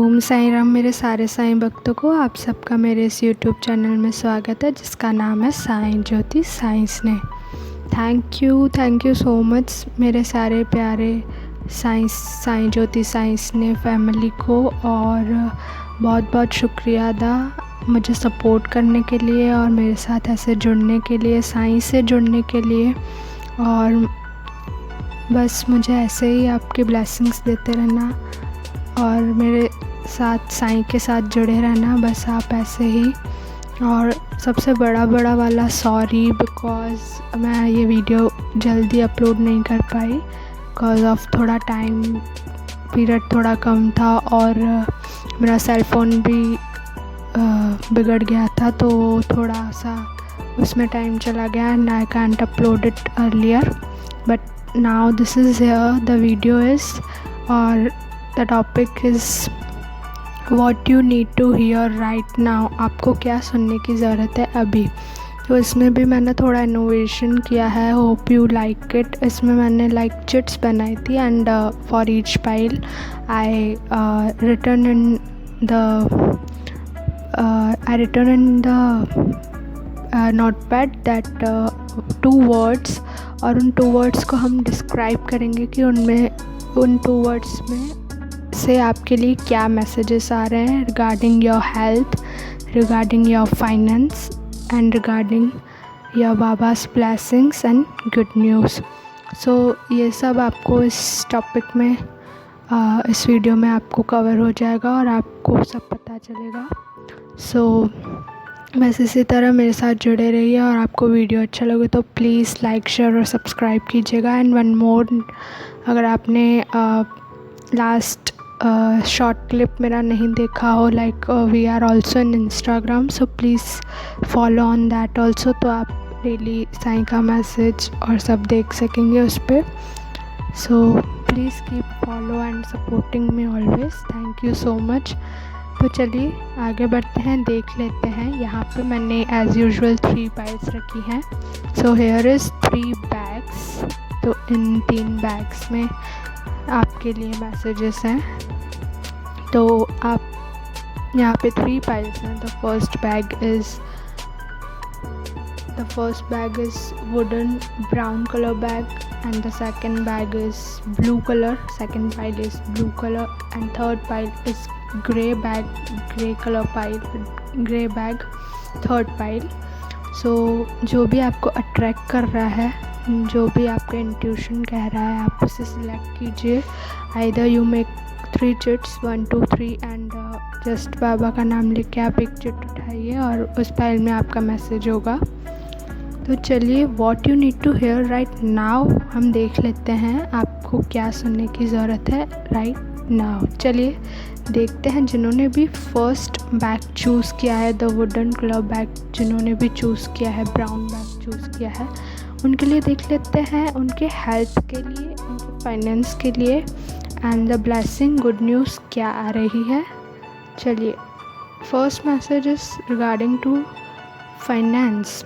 ओम साईं राम। मेरे सारे साईं भक्तों को आप सबका मेरे इस यूट्यूब चैनल में स्वागत है, जिसका नाम है साईं ज्योति साईं स्नेह। थैंक यू सो मच मेरे सारे प्यारे साईं ज्योति साईं स्नेह फैमिली को, और बहुत बहुत शुक्रिया अदा मुझे सपोर्ट करने के लिए और मेरे साथ ऐसे जुड़ने के लिए, साईं से जुड़ने के लिए। और बस मुझे ऐसे ही आपकी ब्लेसिंग्स देते रहना और मेरे साथ साईं के साथ जुड़े रहना, बस आप ऐसे ही। और सबसे बड़ा वाला सॉरी, बिकॉज़ मैं ये वीडियो जल्दी अपलोड नहीं कर पाई बिकॉज़ ऑफ थोड़ा टाइम पीरियड थोड़ा कम था और मेरा सेल फ़ोन भी बिगड़ गया था, तो थोड़ा सा उसमें टाइम चला गया and I can't upload it earlier, but now this is here, the video is, और the topic is what you need to hear right now. आपको क्या सुनने की ज़रूरत है अभी। तो इसमें भी मैंने थोड़ा इनोवेशन किया है, होप यू लाइक इट। इसमें मैंने लाइक चिट्स बनाई थी and for each pile I written in the notepad that 2 words, और उन 2 वर्ड्स को हम डिस्क्राइब करेंगे कि उन 2 वर्ड्स में से आपके लिए क्या मैसेजेस आ रहे हैं regarding your health, regarding your finance and regarding your Baba's blessings and good news. So ये सब आपको इस टॉपिक में इस वीडियो में आपको कवर हो जाएगा और आपको सब पता चलेगा। सो बस इसी तरह मेरे साथ जुड़े रहिए, और आपको वीडियो अच्छा लगे तो प्लीज़ लाइक शेयर और सब्सक्राइब कीजिएगा। एंड वन मोर, अगर आपने लास्ट शॉर्ट क्लिप मेरा नहीं देखा हो, like we are also in Instagram, so please follow on that also, तो आप डेली साईं का मैसेज और सब देख सकेंगे उस पर। So please keep follow and supporting me always. Thank you so much. तो चलिए आगे बढ़ते हैं, देख लेते हैं। यहाँ पे मैंने एज़ यूजुअल 3 पाइल्स रखी हैं। So here is 3 bags. तो इन 3 बैग्स में आपके लिए मैसेजेस हैं। तो आप यहाँ पे 3 पाइल्स हैं। The first bag is wooden brown colour bag, and the second bag is blue color, second pile is blue color, and third pile is gray color pile, gray bag, third pile. So जो भी आपको attract कर रहा है, जो भी आपका intuition कह रहा है, आप उसे सिलेक्ट कीजिए। Either you make 3 chits 1 2 3 and just Baba का नाम लिख के आप एक चिट उठाइए और उस पाइल में आपका मैसेज होगा। तो चलिए, what you need to hear right now हम देख लेते हैं, आपको क्या सुनने की ज़रूरत है राइट नाउ। चलिए देखते हैं। जिन्होंने भी फर्स्ट बैग चूज़ किया है, द वुडन कलर बैग जिन्होंने भी चूज़ किया है, ब्राउन बैग चूज़ किया है, उनके लिए देख लेते हैं उनके हेल्थ के लिए, उनके फाइनेंस के लिए and the blessing good news क्या आ रही है। चलिए, first message is regarding to finance.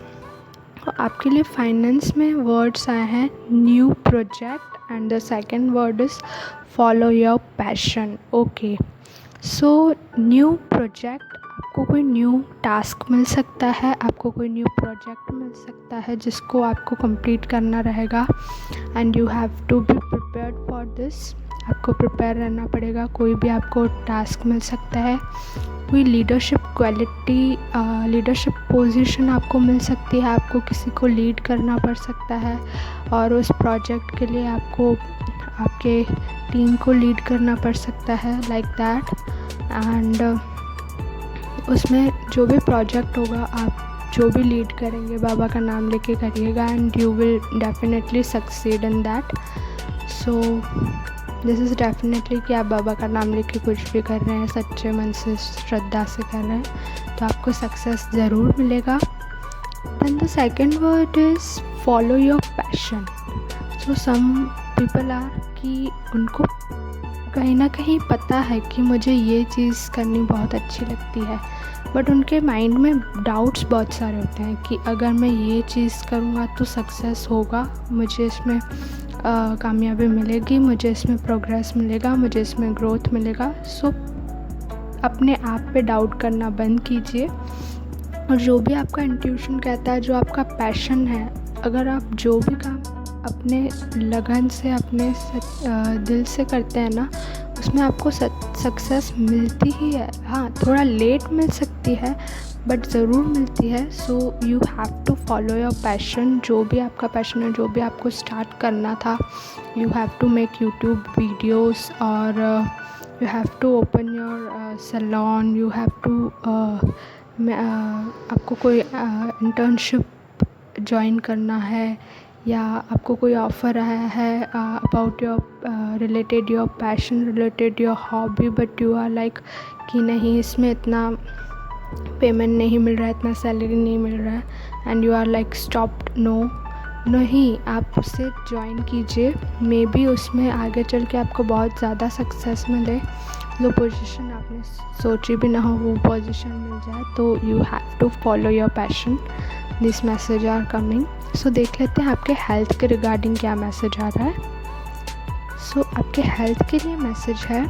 आपके लिए फाइनेंस में वर्ड्स आए हैं new project and the second word is follow your passion. Okay, so new project, आपको कोई न्यू टास्क मिल सकता है, आपको कोई न्यू प्रोजेक्ट मिल सकता है जिसको आपको कंप्लीट करना रहेगा and you have to be prepared for this. आपको प्रिपेयर रहना पड़ेगा। कोई भी आपको टास्क मिल सकता है, कोई लीडरशिप क्वालिटी, लीडरशिप पोजीशन आपको मिल सकती है, आपको किसी को लीड करना पड़ सकता है और उस प्रोजेक्ट के लिए आपको आपके टीम को लीड करना पड़ सकता है, लाइक दैट। एंड उसमें जो भी प्रोजेक्ट होगा, आप जो भी लीड करेंगे बाबा का नाम लेके करिएगा and you will definitely succeed in that. So this is definitely कि आप बाबा का नाम लेके कुछ भी कर रहे हैं, सच्चे मन से श्रद्धा से कर रहे हैं, तो आपको सक्सेस ज़रूर मिलेगा। Then the second word is follow your passion. So some people are कि उनको कहीं ना कहीं पता है कि मुझे ये चीज़ करनी बहुत अच्छी लगती है, बट उनके माइंड में डाउट्स बहुत सारे होते हैं कि अगर मैं ये चीज़ करूँगा तो सक्सेस होगा, मुझे इसमें कामयाबी मिलेगी, मुझे इसमें प्रोग्रेस मिलेगा, मुझे इसमें ग्रोथ मिलेगा। सो अपने आप पे डाउट करना बंद कीजिए, और जो भी आपका इंट्यूशन कहता है, जो आपका पैशन है, अगर आप जो भी काम अपने लगन से, अपने दिल से करते हैं ना, उसमें आपको सक्सेस मिलती ही है। हाँ, थोड़ा लेट मिल सकती है बट ज़रूर मिलती है। So you have to follow your passion. जो भी आपका पैशन है, जो भी आपको स्टार्ट करना था, you have to make YouTube videos, और you have to open your salon, you have to आपको कोई इंटर्नशिप ज्वाइन करना है, या आपको कोई ऑफ़र आया है about your related your passion, related your hobby, but you are like कि नहीं, इसमें इतना पेमेंट नहीं मिल रहा है, इतना सैलरी नहीं मिल रहा है, and you are like stopped. नहीं, आप उसे ज्वाइन कीजिए। मे बी उसमें आगे चल के आपको बहुत ज़्यादा सक्सेस मिले, जो पोजीशन आपने सोची भी ना हो वो पोजीशन मिल जाए। तो you have to follow your passion. This message are coming. So देख लेते हैं आपके हेल्थ के रिगार्डिंग क्या मैसेज आ रहा है। सो आपके हेल्थ के लिए मैसेज है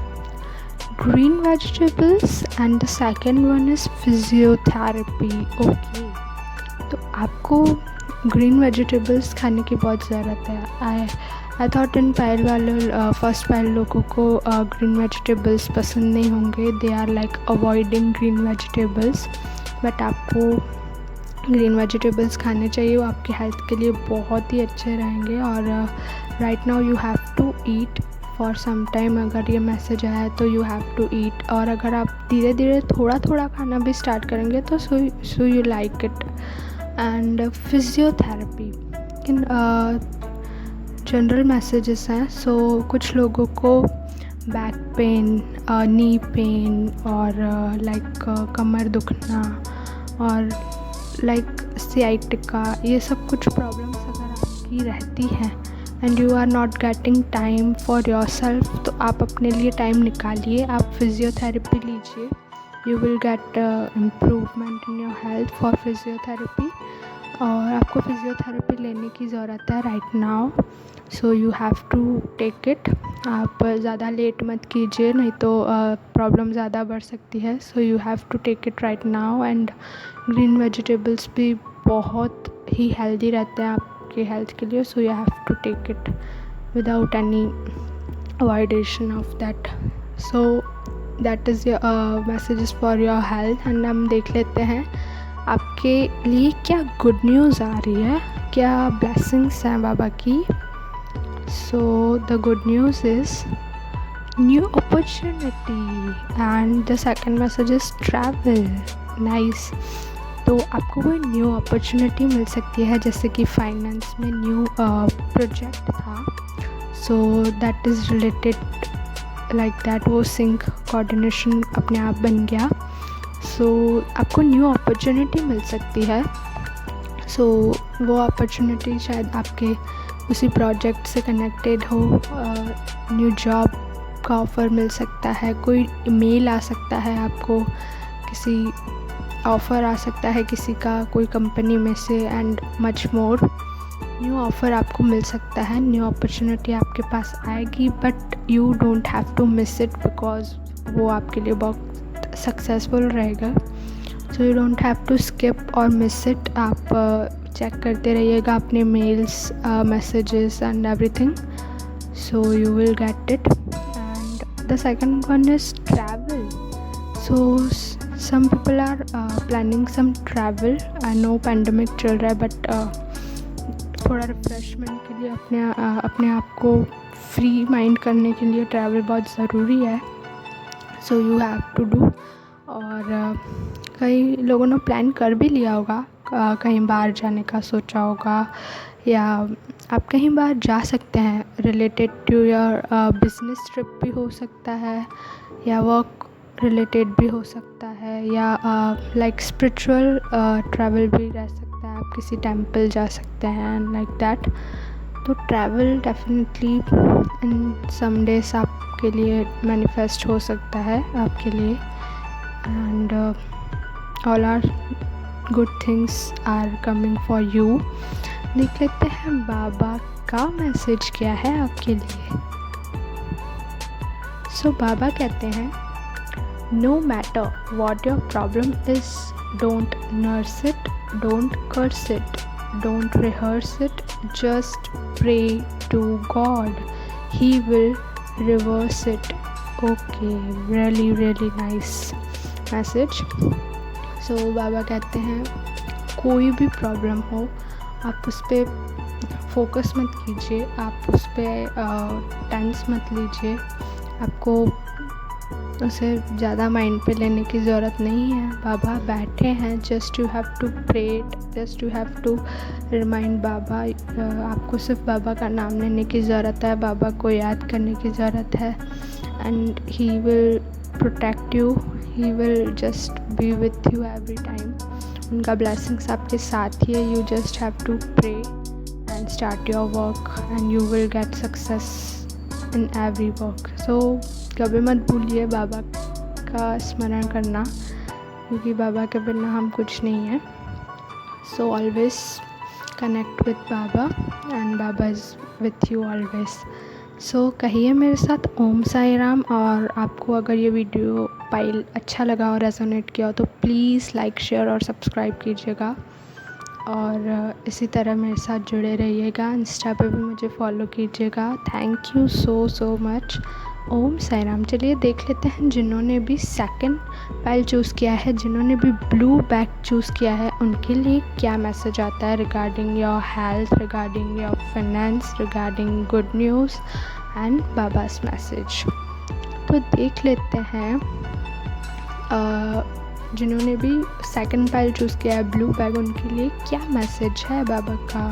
green vegetables, and the second one is physiotherapy. Okay, तो आपको ग्रीन वेजिटेबल्स खाने की बहुत ज़रूरत है। आई थॉट इन पायल वाले फर्स्ट पायल लोगों को ग्रीन वेजिटेबल्स पसंद नहीं होंगे, they are like avoiding green vegetables, but आपको ग्रीन वेजिटेबल्स खाने चाहिए, वो आपकी हेल्थ के लिए बहुत ही अच्छे रहेंगे। और right now you have to eat for some time. अगर ये मैसेज आया है तो यू हैव टू ईट, और अगर आप धीरे धीरे थोड़ा थोड़ा खाना भी स्टार्ट करेंगे तो so you like it. And physiotherapy general messages हैं। सो कुछ लोगों को बैक पेन, नी पेन, और लाइक कमर दुखना, और लाइक सियाटिका, ये सब कुछ प्रॉब्लम्स अगर आपकी रहती हैं and you are not getting time for your self, तो आप अपने लिए टाइम निकालिए, आप फिजियोथेरेपी लीजिए। You will get improvement in your health for physiotherapy, और आपको फिजियोथेरेपी लेने की ज़रूरत है right now. So you have to take it. आप ज़्यादा लेट मत कीजिए, नहीं तो प्रॉब्लम ज़्यादा बढ़ सकती है। So you have to take it right now. And green vegetables भी बहुत ही हेल्दी रहते हैं आपके हेल्थ के लिए, so you have to take it without any avoidation of that. So that is your messages for your health. And हम देख लेते हैं आपके लिए क्या गुड न्यूज़ आ रही है, क्या ब्लेसिंग्स हैं बाबा की। So the good news is new opportunity, and the second message is travel. Nice. तो आपको कोई न्यू अपॉर्चुनिटी मिल सकती है, जैसे कि फाइनेंस में न्यू प्रोजेक्ट था, सो that is related like that, वो सिंक कोऑर्डिनेशन अपने आप बन गया। सो आपको न्यू अपॉर्चुनिटी मिल सकती है। सो वो अपॉर्चुनिटी शायद आपके उसी प्रोजेक्ट से कनेक्टेड हो। न्यू जॉब का ऑफ़र मिल सकता है, कोई मेल आ सकता है आपको, किसी ऑफ़र आ सकता है किसी का, कोई कंपनी में से, and much more. New offer आपको मिल सकता है, न्यू अपॉर्चुनिटी आपके पास आएगी, but you don't have to miss it, because वो आपके लिए बहुत सक्सेसफुल रहेगा। So you don't have to skip और मिस इट। आप चेक करते रहिएगा अपने mails, messages and everything, so you will get it. And the second one is travel. So some people are planning some travel. I know pandemic चल रहा है, but थोड़ा refreshment के लिए, अपने आप को फ्री माइंड करने के लिए ट्रैवल बहुत ज़रूरी है। So you have to do. और कई लोगों ने प्लान कर भी लिया होगा, कहीं बाहर जाने का सोचा होगा, या आप कहीं बाहर जा सकते हैं, related to your business trip भी हो सकता है, या वर्क रिलेटेड भी हो सकता है, या लाइक स्पिरिचुअल ट्रैवल भी रह सकता है, आप किसी टेम्पल जा सकते हैं लाइक दैट। तो travel definitely in some days आपके लिए मैनिफेस्ट हो सकता है आपके लिए, and all are good things are coming for you. देख लेते हैं बाबा का मैसेज क्या है आपके लिए। सो बाबा कहते हैं No matter what your problem is, don't nurse it, don't curse it, don't rehearse it, just pray to God. He will reverse it. Okay, really nice message. So बाबा कहते हैं कोई भी प्रॉब्लम हो आप उस पर फोकस मत कीजिए, आप उस पर टेंस मत लीजिए, आपको उसे ज़्यादा माइंड पे लेने की ज़रूरत नहीं है. बाबा बैठे हैं, just you have to pray it, just you have to remind Baba. आपको सिर्फ बाबा का नाम लेने की ज़रूरत है, बाबा को याद करने की ज़रूरत है, and he will protect you, he will just be with you every time. उनका ब्लेसिंग्स आपके साथ ही है. You just have to pray and start your work and you will get success in every work. So कभी मत भूलिए बाबा का स्मरण करना, क्योंकि बाबा के बिना हम कुछ नहीं हैं. So always connect with Baba and Baba is with you always. So कहिए मेरे साथ ओम साई राम. और आपको अगर ये वीडियो फाइल अच्छा लगा और रेजोनेट किया हो तो प्लीज़ लाइक शेयर और सब्सक्राइब कीजिएगा. और इसी तरह मेरे साथ जुड़े रहिएगा. इंस्टा पे भी मुझे फॉलो कीजिएगा. Thank you so much. Om Sai Ram. चलिए देख लेते हैं जिन्होंने भी सेकंड फाइल चूज़ किया है, जिन्होंने भी ब्लू बैग चूज़ किया है, उनके लिए क्या मैसेज आता है regarding your health, regarding your finance, regarding good news and Baba's message. तो देख लेते हैं जिन्होंने भी सेकंड फाइल चूज़ किया है ब्लू बैग, उनके लिए क्या मैसेज है बाबा का.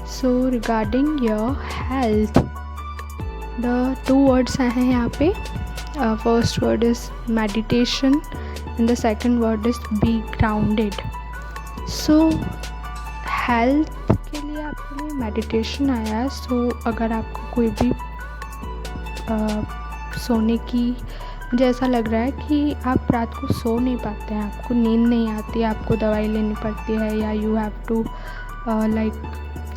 So regarding your health, the 2 words आए हैं यहाँ पे. First word is meditation and the second word is be grounded. So health के लिए आपके लिए मेडिटेशन आया है. सो अगर आपको कोई भी सोने की, मुझे ऐसा लग रहा है कि आप रात को सो नहीं पाते हैं, आपको नींद नहीं आती, आपको दवाई लेनी पड़ती है, या यू हैव टू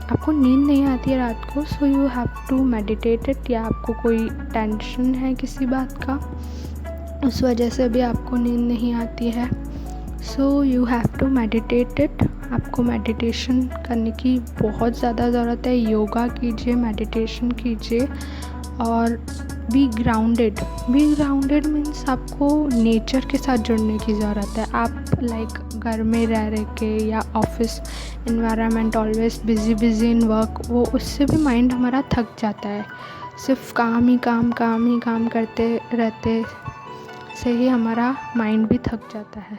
आपको नींद नहीं आती है रात को. So you have to meditate it. या आपको कोई टेंशन है किसी बात का, उस वजह से भी आपको नींद नहीं आती है. So you have to meditate it. आपको मेडिटेशन करने की बहुत ज़्यादा ज़रूरत है. योगा कीजिए, मेडिटेशन कीजिए और be grounded. Be grounded means आपको नेचर के साथ जुड़ने की ज़रूरत है. आप लाइक घर में रह के या office environment always busy in work, वो उससे भी माइंड हमारा थक जाता है. सिर्फ काम ही काम करते रहते से ही हमारा माइंड भी थक जाता है.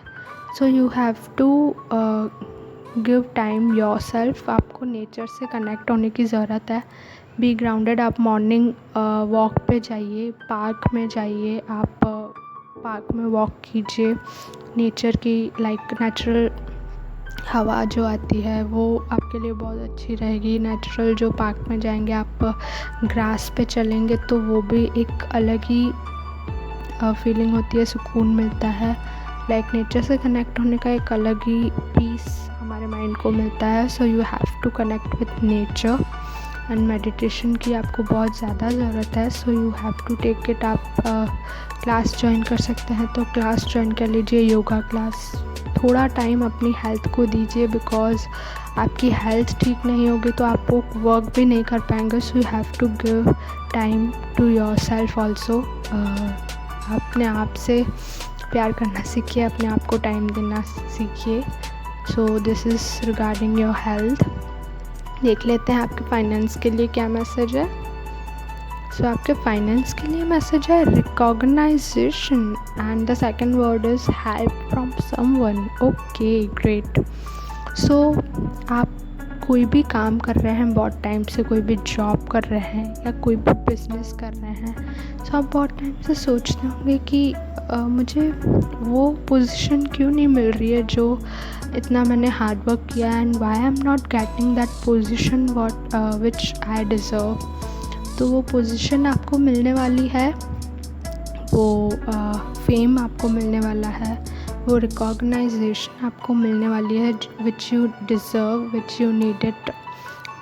So you have to give time your self. आपको नेचर से कनेक्ट होने की ज़रूरत है. Be grounded. आप मॉर्निंग वॉक पे जाइए, पार्क में जाइए, आप पार्क में वॉक कीजिए. नेचर की लाइक नेचुरल हवा जो आती है वो आपके लिए बहुत अच्छी रहेगी. नेचुरल जो पार्क में जाएंगे, आप ग्रास पे चलेंगे तो वो भी एक अलग ही फीलिंग होती है, सुकून मिलता है. लाइक नेचर से कनेक्ट होने का एक अलग ही पीस हमारे माइंड को मिलता है. So you have to connect with nature. And meditation की आपको बहुत ज़्यादा ज़रूरत है. So you have to take it. आप क्लास ज्वाइन कर सकते हैं तो क्लास ज्वाइन कर लीजिए, योगा क्लास. थोड़ा टाइम अपनी हेल्थ को दीजिए, बिकॉज़ आपकी हेल्थ ठीक नहीं होगी तो आप वो वर्क भी नहीं कर पाएंगे. So you have to give time to your self also. अपने आप से प्यार करना सीखिए, अपने आप को टाइम देना सीखिए. सो this is regarding your health. देख लेते हैं आपके फाइनेंस के लिए क्या मैसेज है. सो आपके फाइनेंस के लिए मैसेज है recognization and the second word is help from someone. Okay, great. So आप कोई भी काम कर रहे हैं बहुत टाइम से, कोई भी जॉब कर रहे हैं या कोई भी बिजनेस कर रहे हैं, तो आप बहुत टाइम से सोचते होंगे कि मुझे वो पोजीशन क्यों नहीं मिल रही है जो इतना मैंने हार्ड वर्क किया, and why I am not getting that position what which I deserve. तो वो पोजीशन आपको मिलने वाली है, वो फेम आपको मिलने वाला है, वो रिकॉग्नाइजेशन आपको मिलने वाली है which you deserve, which you need it.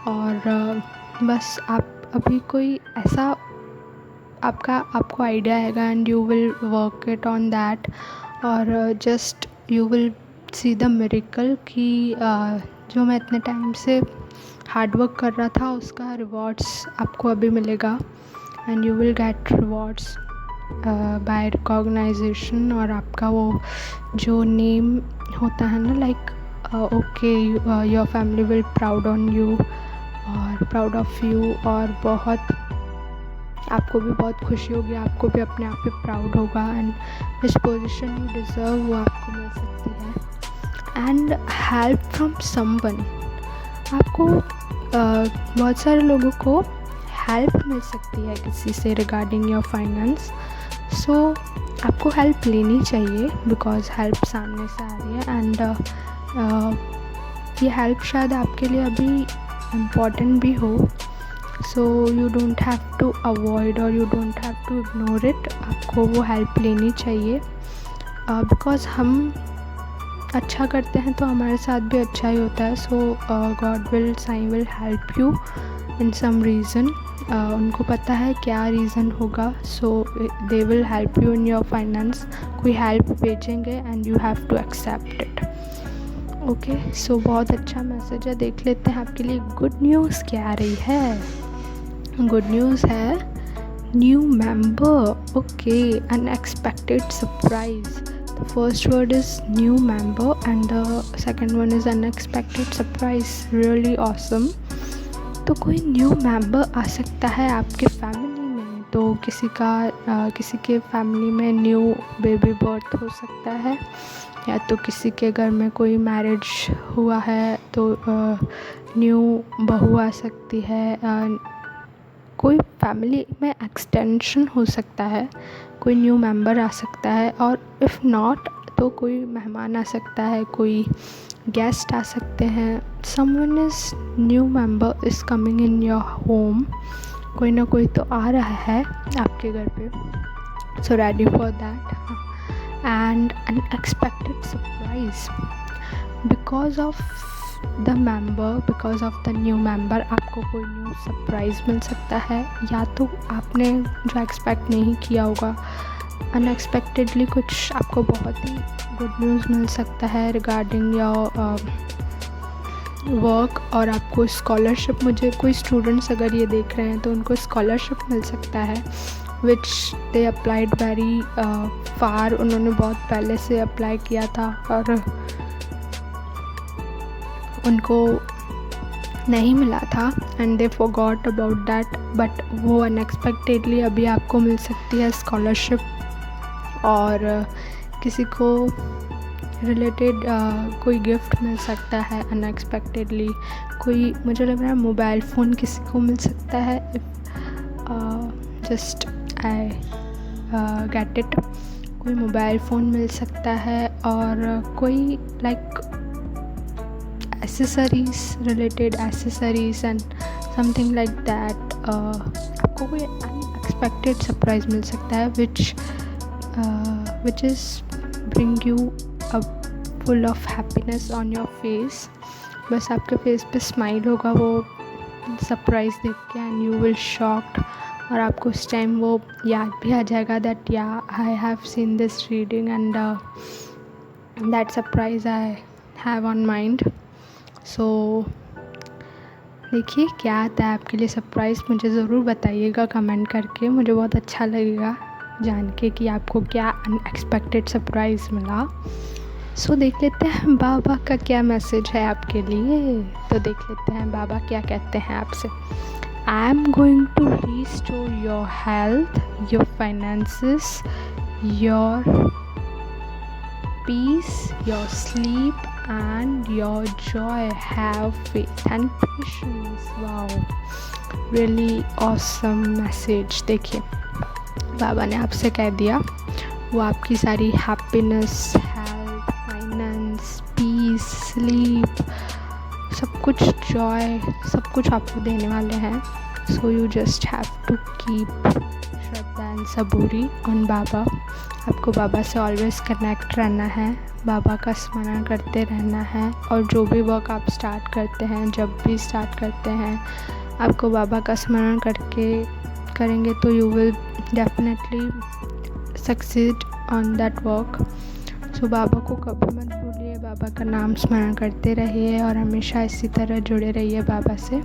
और बस आप अभी कोई ऐसा आपको आइडिया आएगा and you will work it on that, और just you will see the miracle कि जो मैं इतने टाइम से हार्ड वर्क कर रहा था उसका रिवॉर्ड्स आपको अभी मिलेगा, and you will get rewards by recognisation. और आपका वो जो नेम होता है ना, like okay your family will proud on you और प्राउड ऑफ यू, और बहुत आपको भी बहुत खुशी होगी, आपको भी अपने आप पे प्राउड होगा, एंड जिस पोजीशन यू डिज़र्व वो आपको मिल सकती है। एंड हेल्प फ्रॉम समवन, आपको बहुत सारे लोगों को हेल्प मिल सकती है किसी से रिगार्डिंग योर फाइनेंस, सो आपको हेल्प लेनी चाहिए बिकॉज हेल्प सामने से आ रही है, एंड ये हेल्प शायद आपके लिए अभी इम्पॉर्टेंट भी हो, so you don't have to avoid और you don't have to ignore it, आपको वो हेल्प लेनी चाहिए बिकॉज हम अच्छा करते हैं तो हमारे साथ भी अच्छा ही होता है। So God will sign will help you in some reason, उनको पता है क्या रीज़न होगा, so they will help you in your finance, कोई हेल्प भेजेंगे and you have to accept it. Okay, so बहुत अच्छा मैसेज है। देख लेते हैं आपके लिए गुड न्यूज़ क्या आ रही है। गुड न्यूज़ है new member, okay, unexpected surprise. The first word is new member and the second one is unexpected surprise, really awesome। तो कोई न्यू मेंबर आ सकता है आपके फैमिली में, तो किसी के फैमिली में न्यू बेबी बर्थ हो सकता है, या तो किसी के घर में कोई मैरिज हुआ है तो न्यू बहू आ सकती है, कोई फैमिली में एक्सटेंशन हो सकता है, कोई न्यू मेंबर आ सकता है, और इफ़ नॉट तो कोई मेहमान आ सकता है, कोई गेस्ट आ सकते हैं। Someone is new member is coming in your home, कोई ना कोई तो आ रहा है आपके घर पे, so ready for that. And unexpected surprise because of the member, because of the new member आपको कोई न्यू सरप्राइज़ मिल सकता है, या तो आपने जो एक्सपेक्ट नहीं किया होगा, अनएक्सपेक्टेडली कुछ आपको बहुत ही गुड न्यूज़ मिल सकता है रिगार्डिंग योर वर्क, और आपको स्कॉलरशिप, मुझे कोई स्टूडेंट्स अगर ये देख रहे हैं तो उनको स्कॉलरशिप मिल सकता है विच दे अप्लाइड वेरी फार, उन्होंने बहुत पहले से अप्लाई किया था और उनको नहीं मिला था and they forgot about that, but वो अनएक्सपेक्टेडली अभी आपको मिल सकती है स्कॉलरशिप। और किसी को रिलेटेड कोई गिफ्ट मिल सकता है अनएक्सपेक्टेडली, कोई मुझे लग रहा है मोबाइल फ़ोन किसी को मिल सकता है, जस्ट आई गेट इट, कोई मोबाइल फ़ोन मिल सकता है, और कोई like accessories, related accessories and something like that, आपको कोई unexpected surprise मिल सकता है which is bring you a full of happiness on your face, बस आपके फेस पे स्माइल होगा वो सरप्राइज़ देख के, एंड यू विल शॉक्ड, और आपको उस टाइम वो याद भी आ जाएगा दैट या I have seen this reading and that surprise I have on mind. So देखिए क्या आता है आपके लिए सरप्राइज़, मुझे ज़रूर बताइएगा कमेंट करके, मुझे बहुत अच्छा लगेगा जान के कि आपको क्या अनएक्सपेक्टेड सरप्राइज़ मिला। सो देख लेते हैं बाबा का क्या मैसेज है आपके लिए, तो देख लेते हैं बाबा क्या कहते हैं आपसे। I am going to restore your health, your finances, your peace, your sleep and your joy. Have faith and patience. Wow, really awesome message। देखिए बाबा ने आपसे कह दिया वो आपकी सारी happiness, health, finance, peace, sleep, सब कुछ, जॉय, सब कुछ आपको देने वाले हैं। So you just have to keep shraddha and saburi on Baba. आपको बाबा से ऑलवेज़ कनेक्ट रहना है, बाबा का स्मरण करते रहना है, और जो भी वर्क आप स्टार्ट करते हैं, जब भी स्टार्ट करते हैं, आपको बाबा का स्मरण करके करेंगे तो you will definitely succeed on that work. So Baba को कभी मत भूलिए, बाबा का नाम स्मरण करते रहिए और हमेशा इसी तरह जुड़े रहिए बाबा से।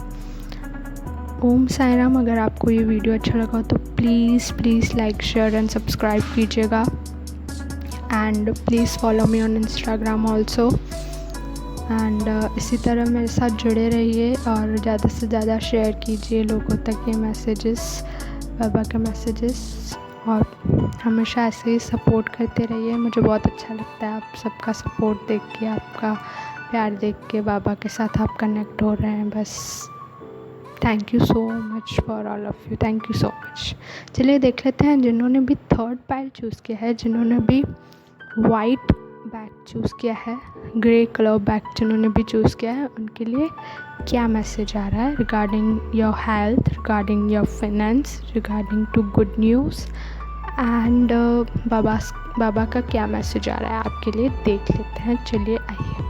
ओम साई राम। अगर आपको ये वीडियो अच्छा लगा हो तो please like share and subscribe कीजिएगा, and please follow me on Instagram also. And इसी तरह मेरे साथ जुड़े रहिए और ज़्यादा से ज़्यादा शेयर कीजिए लोगों तक ये मैसेजेस, बाबा के मैसेजेस, और हमेशा ऐसे ही सपोर्ट करते रहिए। मुझे बहुत अच्छा लगता है आप सबका सपोर्ट देख के, आपका प्यार देख के, बाबा के साथ आप कनेक्ट हो रहे हैं। बस thank you so much for all of you, thank you so much. चलिए देख लेते हैं जिन्होंने भी थर्ड पाइल चूज़ किया है, जिन्होंने भी वाइट बैग चूज़ किया है, ग्रे कलर बैग जिन्होंने भी चूज़ किया है, उनके लिए क्या मैसेज आ रहा है regarding your health, regarding your finance, regarding to good news, and Baba का क्या मैसेज आ रहा है आपके लिए, देख लेते हैं। चलिए आइए।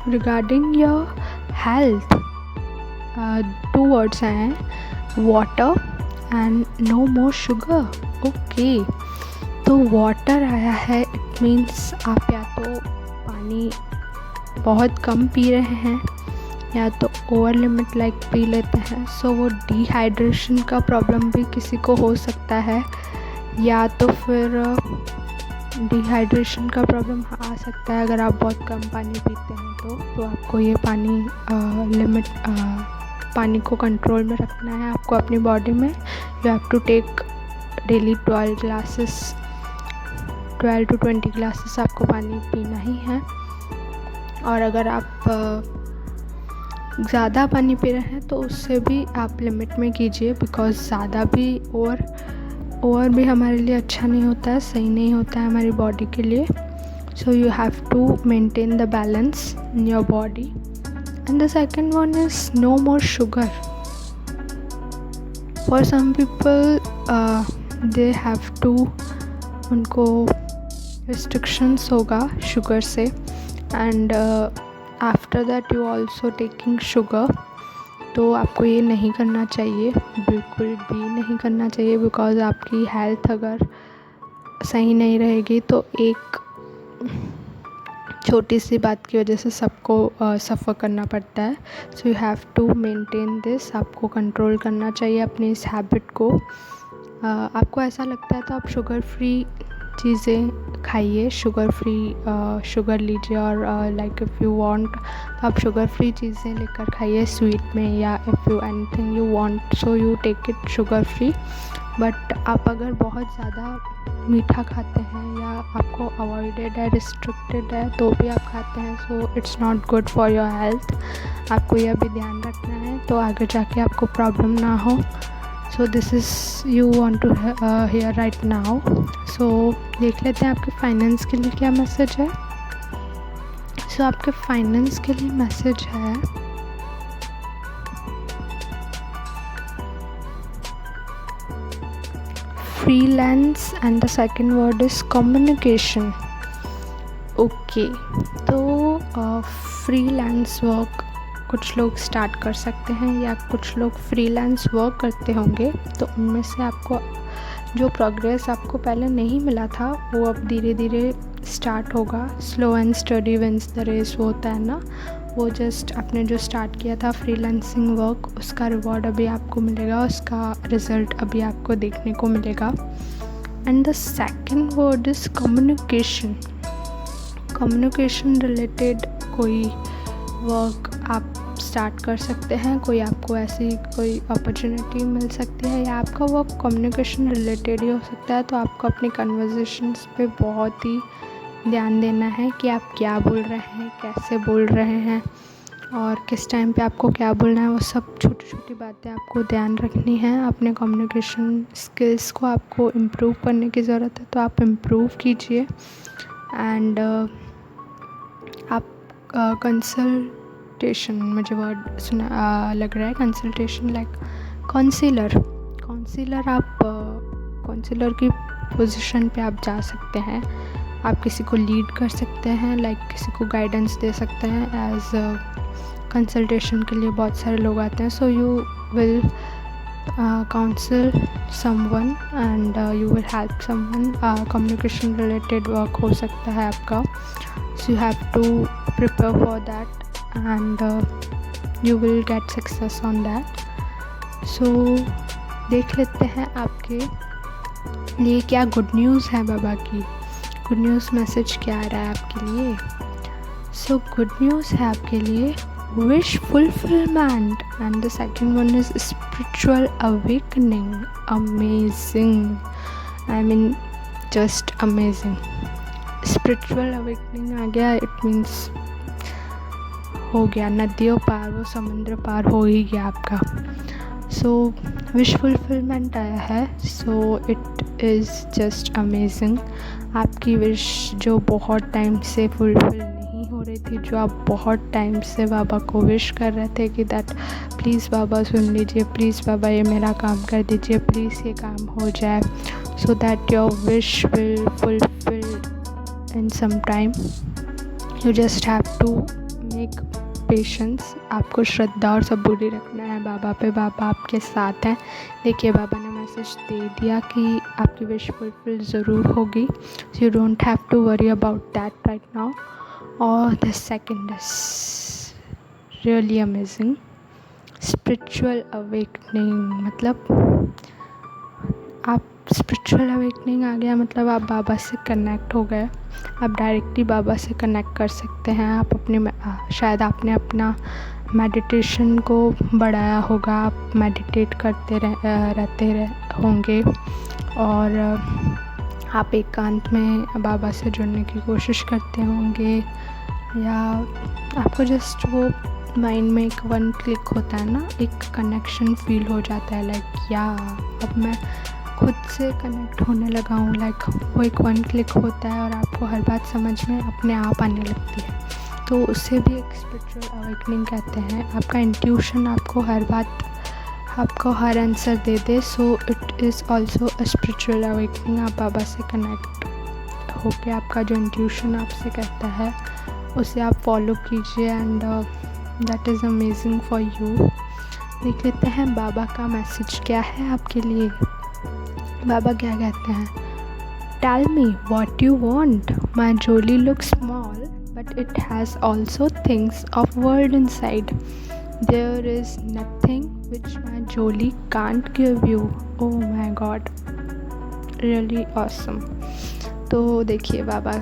रिगार्डिंग योर हेल्थ 2 वर्ड्स आए हैं, water and no more sugar. Okay, तो वाटर आया है, इट मीन्स आप या तो पानी बहुत कम पी रहे हैं या तो ओवर लिमिट लाइक पी लेते हैं। सो वो डिहाइड्रेशन का प्रॉब्लम भी किसी को हो सकता है, या तो फिर डिहाइड्रेशन का प्रॉब्लम आ सकता है अगर आप बहुत कम पानी पीते हैं तो आपको ये पानी को कंट्रोल में रखना है आपको अपनी बॉडी में। You have to take daily 12 to 20 glasses आपको पानी पीना ही है। और अगर आप ज़्यादा पानी पी रहे हैं तो उससे भी आप लिमिट में कीजिए, बिकॉज़ ज़्यादा भी ओवर भी हमारे लिए अच्छा नहीं होता है, सही नहीं होता है हमारी बॉडी के लिए। So you have to maintain the balance in your body. And the second one is no more sugar. For some people they have to, उनको रिस्ट्रिक्शंस होगा शुगर से, and after that you also taking sugar. तो आपको ये नहीं करना चाहिए, बिल्कुल भी नहीं करना चाहिए, बिकॉज़ आपकी हेल्थ अगर सही नहीं रहेगी तो एक छोटी सी बात की वजह से सबको सफ़र करना पड़ता है। So you have to maintain this, आपको कंट्रोल करना चाहिए अपनी इस हैबिट को। आपको ऐसा लगता है तो आप शुगर फ्री चीज़ें खाइए, शुगर लीजिए, और लाइक इफ़ यू वांट तो आप शुगर फ्री चीज़ें लेकर खाइए स्वीट में, या if you anything you want so you take it sugar free. But आप अगर बहुत ज़्यादा मीठा खाते हैं या आपको अवॉइडेड है, रिस्ट्रिक्टेड है तो भी आप खाते हैं, so it's not good for your health. आपको यह भी ध्यान रखना है तो आगे जाके आपको प्रॉब्लम ना हो। So this is you want to hear right now. So देख लेते हैं आपके फाइनेंस के लिए क्या मैसेज है। सो आपके फाइनेंस के लिए मैसेज है freelance, and the second word is communication. Okay, तो फ्रीलांस वर्क कुछ लोग स्टार्ट कर सकते हैं या कुछ लोग फ्रीलांस वर्क करते होंगे, तो उनमें से आपको जो प्रोग्रेस आपको पहले नहीं मिला था वो अब धीरे धीरे स्टार्ट होगा। Slow and steady wins the race, वो होता है ना, वो जस्ट आपने जो स्टार्ट किया था फ्रीलांसिंग वर्क, उसका रिवॉर्ड अभी आपको मिलेगा, उसका रिज़ल्ट अभी आपको देखने को मिलेगा। And the second word is communication. Communication related कोई वर्क आप स्टार्ट कर सकते हैं, कोई आपको ऐसी कोई अपॉर्चुनिटी मिल सकती है, या आपका वर्क कम्युनिकेशन रिलेटेड ही हो सकता है। तो आपको अपनी कन्वर्सेशंस पे बहुत ही ध्यान देना है कि आप क्या बोल रहे हैं, कैसे बोल रहे हैं, और किस टाइम पे आपको क्या बोलना है। वो सब छोटी छोटी बातें आपको ध्यान रखनी है। अपने कम्युनिकेशन स्किल्स को आपको इम्प्रूव करने की ज़रूरत है, तो आप इम्प्रूव कीजिए। एंड आप कंसल्टेशन, मुझे वर्ड सुना लग रहा है, कंसल्टेशन लाइक काउंसलर, आप काउंसलर की पोजीशन पे आप जा सकते हैं। आप किसी को लीड कर सकते हैं, लाइक किसी को गाइडेंस दे सकते हैं। एज कंसल्टेशन के लिए बहुत सारे लोग आते हैं, so you will counsel someone and you will help someone. Communication related work हो सकता है आपका, so you have to prepare for that and you will get success on that. So देख लेते हैं आपके लिए क्या गुड न्यूज़ है बाबा की. गुड न्यूज़ मैसेज क्या आ रहा है आपके लिए. सो गुड न्यूज़ है आपके लिए wish fulfillment and the second one is spiritual awakening. Amazing, I mean just amazing. Spiritual awakening आ गया, it means हो गया, नदियों पार, वो समुद्र पार हो ही गया आपका. सो विश फुलफिलमेंट आया है, सो इट इज़ जस्ट अमेजिंग. आपकी विश जो बहुत टाइम से फुलफिल नहीं हो रही थी, जो आप बहुत टाइम से बाबा को विश कर रहे थे कि दैट प्लीज़ बाबा सुन लीजिए, प्लीज़ बाबा ये मेरा काम कर दीजिए, प्लीज़ ये काम हो जाए, so that your wish will fulfil in some time. You just have to make patience. आपको श्रद्धा और सबूरी रखना है बाबा पे. बाबा आपके साथ हैं. देखिए बाबा ने मैसेज दे दिया कि आपकी विश फुलफिल ज़रूर होगी. So you don't have to worry about that right now. और the second is really amazing. Spiritual awakening, मतलब आप स्पिरिचुअल अवेकनिंग आ गया, मतलब आप बाबा से कनेक्ट हो गए. आप डायरेक्टली बाबा से कनेक्ट कर सकते हैं. आप अपने शायद आपने अपना मेडिटेशन को बढ़ाया होगा. आप मेडिटेट करते रहते होंगे और आप एकांत में बाबा से जुड़ने की कोशिश करते होंगे, या आपको जस्ट वो माइंड में एक वन क्लिक होता है ना, एक कनेक्शन फील हो जाता है, लाइक या अब मैं खुद से कनेक्ट होने लगा हूँ. लाइक वो एक वन क्लिक होता है और आपको हर बात समझ में अपने आप आने लगती है. तो उससे भी एक स्पिरिचुअल अवेकनिंग कहते हैं. आपका इंट्यूशन आपको हर बात, आपको हर आंसर दे दे, so it is also a spiritual awakening. आप बाबा से कनेक्ट होके आपका जो इंट्यूशन आपसे कहता है उसे आप फॉलो कीजिए and that is amazing for you. देख लेते हैं बाबा का मैसेज क्या है आपके लिए. बाबा क्या कहते हैं. Tell me what you want. My जोली look small but it has also things of world inside. There is nothing which my Joli can't give you. Oh my God, really awesome. तो देखिए बाबा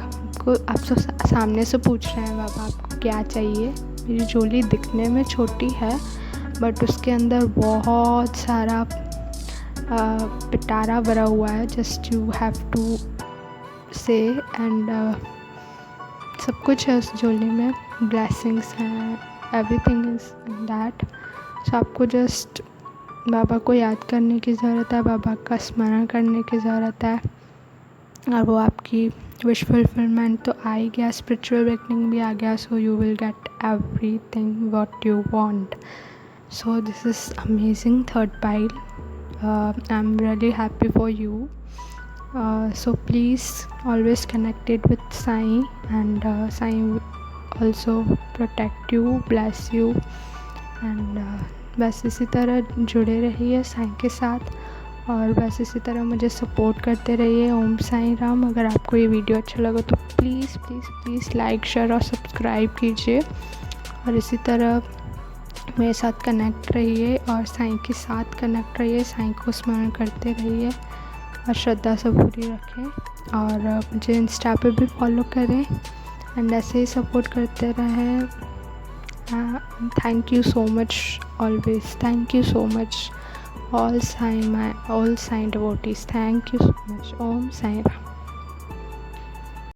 को आप सामने से पूछ रहे हैं, बाबा आपको क्या चाहिए. मेरी जोली दिखने में छोटी है बट उसके अंदर बहुत सारा पिटारा भरा हुआ है. जस्ट यू हैव टू से एंड सब कुछ है उस झोली में. ब्लेसिंग्स हैं, एवरीथिंग इज़ दैट. सो आपको जस्ट बाबा को याद करने की ज़रूरत है, बाबा का स्मरण करने की ज़रूरत है और वो आपकी विश फुलफिलमेंट तो आ ही गया. स्पिरिचुअल अवेकनिंग भी आ गया. सो you will get everything what you want. So this is amazing third pile. I am really happy for you. So please always connected with Sai and Sai will also protect you, bless you and बस इसी तरह जुड़े रहिए साईं के साथ और बस इसी तरह मुझे सपोर्ट करते रहिए. ओम साईं राम. अगर आपको ये वीडियो अच्छा लगा तो please please please like share और सब्सक्राइब कीजिए और इसी तरह मेरे साथ कनेक्ट रहिए और साईं के साथ कनेक्ट रहिए. साईं को स्मरण करते रहिए और श्रद्धा सबूरी रखें और मुझे इंस्टा पे भी फॉलो करें एंड ऐसे ही सपोर्ट करते रहें. Thank you so much always. Thank you so much all Sai devotees. Thank you so much. Om Sai Ram.